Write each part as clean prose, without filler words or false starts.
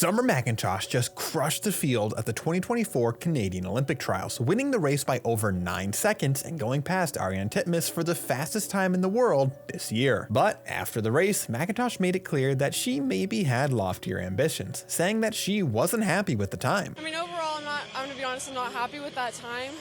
Summer McIntosh just crushed the field at the 2024 Canadian Olympic Trials, winning the race by over 9 seconds and going past Ariarne Titmus for the fastest time in the world this year. But after the race, McIntosh made it clear that she maybe had loftier ambitions, saying that she wasn't happy with the time. I mean, overall, I'm gonna be honest, I'm not happy with that time.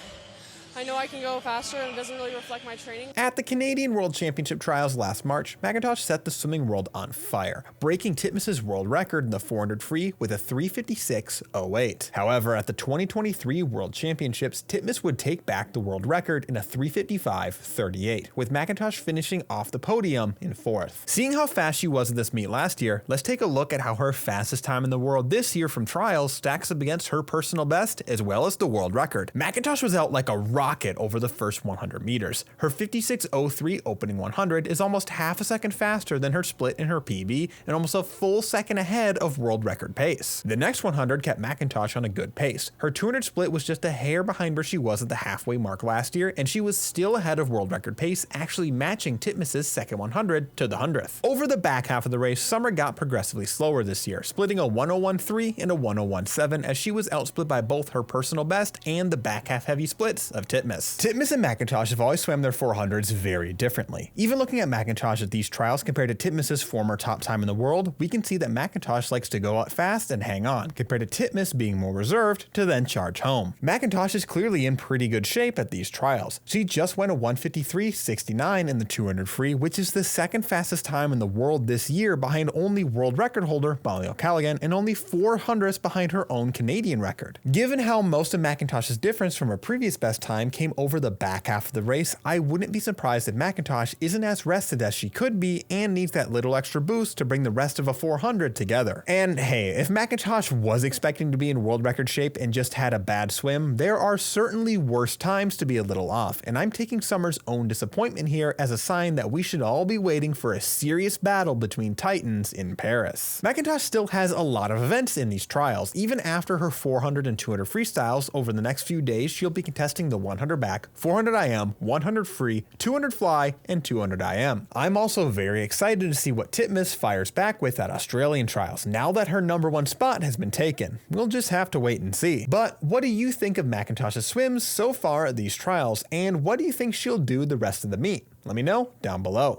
I know I can go faster and it doesn't really reflect my training. At the Canadian World Championship Trials last March, McIntosh set the swimming world on fire, breaking Titmus's world record in the 400 free with a 3:56.08. However, at the 2023 World Championships, Titmus would take back the world record in a 3:55.38, with McIntosh finishing off the podium in 4th. Seeing how fast she was at this meet last year, let's take a look at how her fastest time in the world this year from trials stacks up against her personal best as well as the world record. McIntosh was out like a rocket over the first 100 meters. Her 56.03 opening 100 is almost half a second faster than her split in her PB and almost a full second ahead of world record pace. The next 100 kept McIntosh on a good pace. Her 200 split was just a hair behind where she was at the halfway mark last year, and she was still ahead of world record pace, actually matching Titmus's second 100 to the 100th. Over the back half of the race, Summer got progressively slower this year, splitting a 1:01.3 and a 1:01.7 as she was outsplit by both her personal best and the back half heavy splits of Titmus. Titmus and McIntosh have always swam their 400s very differently. Even looking at McIntosh at these trials compared to Titmus's former top time in the world, we can see that McIntosh likes to go out fast and hang on, compared to Titmus being more reserved to then charge home. McIntosh is clearly in pretty good shape at these trials. She just went a 1:53.69 in the 200 free, which is the second fastest time in the world this year, behind only world record holder Molly O'Callaghan and only 400ths behind her own Canadian record. Given how most of McIntosh's difference from her previous best time came over the back half of the race, I wouldn't be surprised if McIntosh isn't as rested as she could be and needs that little extra boost to bring the rest of a 400 together. And hey, if McIntosh was expecting to be in world record shape and just had a bad swim, there are certainly worse times to be a little off, and I'm taking Summer's own disappointment here as a sign that we should all be waiting for a serious battle between titans in Paris. McIntosh still has a lot of events in these trials. Even after her 400 and 200 freestyles, over the next few days she'll be contesting the 100 back, 400 IM, 100 free, 200 fly, and 200 IM. I'm also very excited to see what Titmus fires back with at Australian trials now that her #1 spot has been taken. We'll just have to wait and see. But what do you think of McIntosh's swims so far at these trials, and what do you think she'll do the rest of the meet? Let me know down below.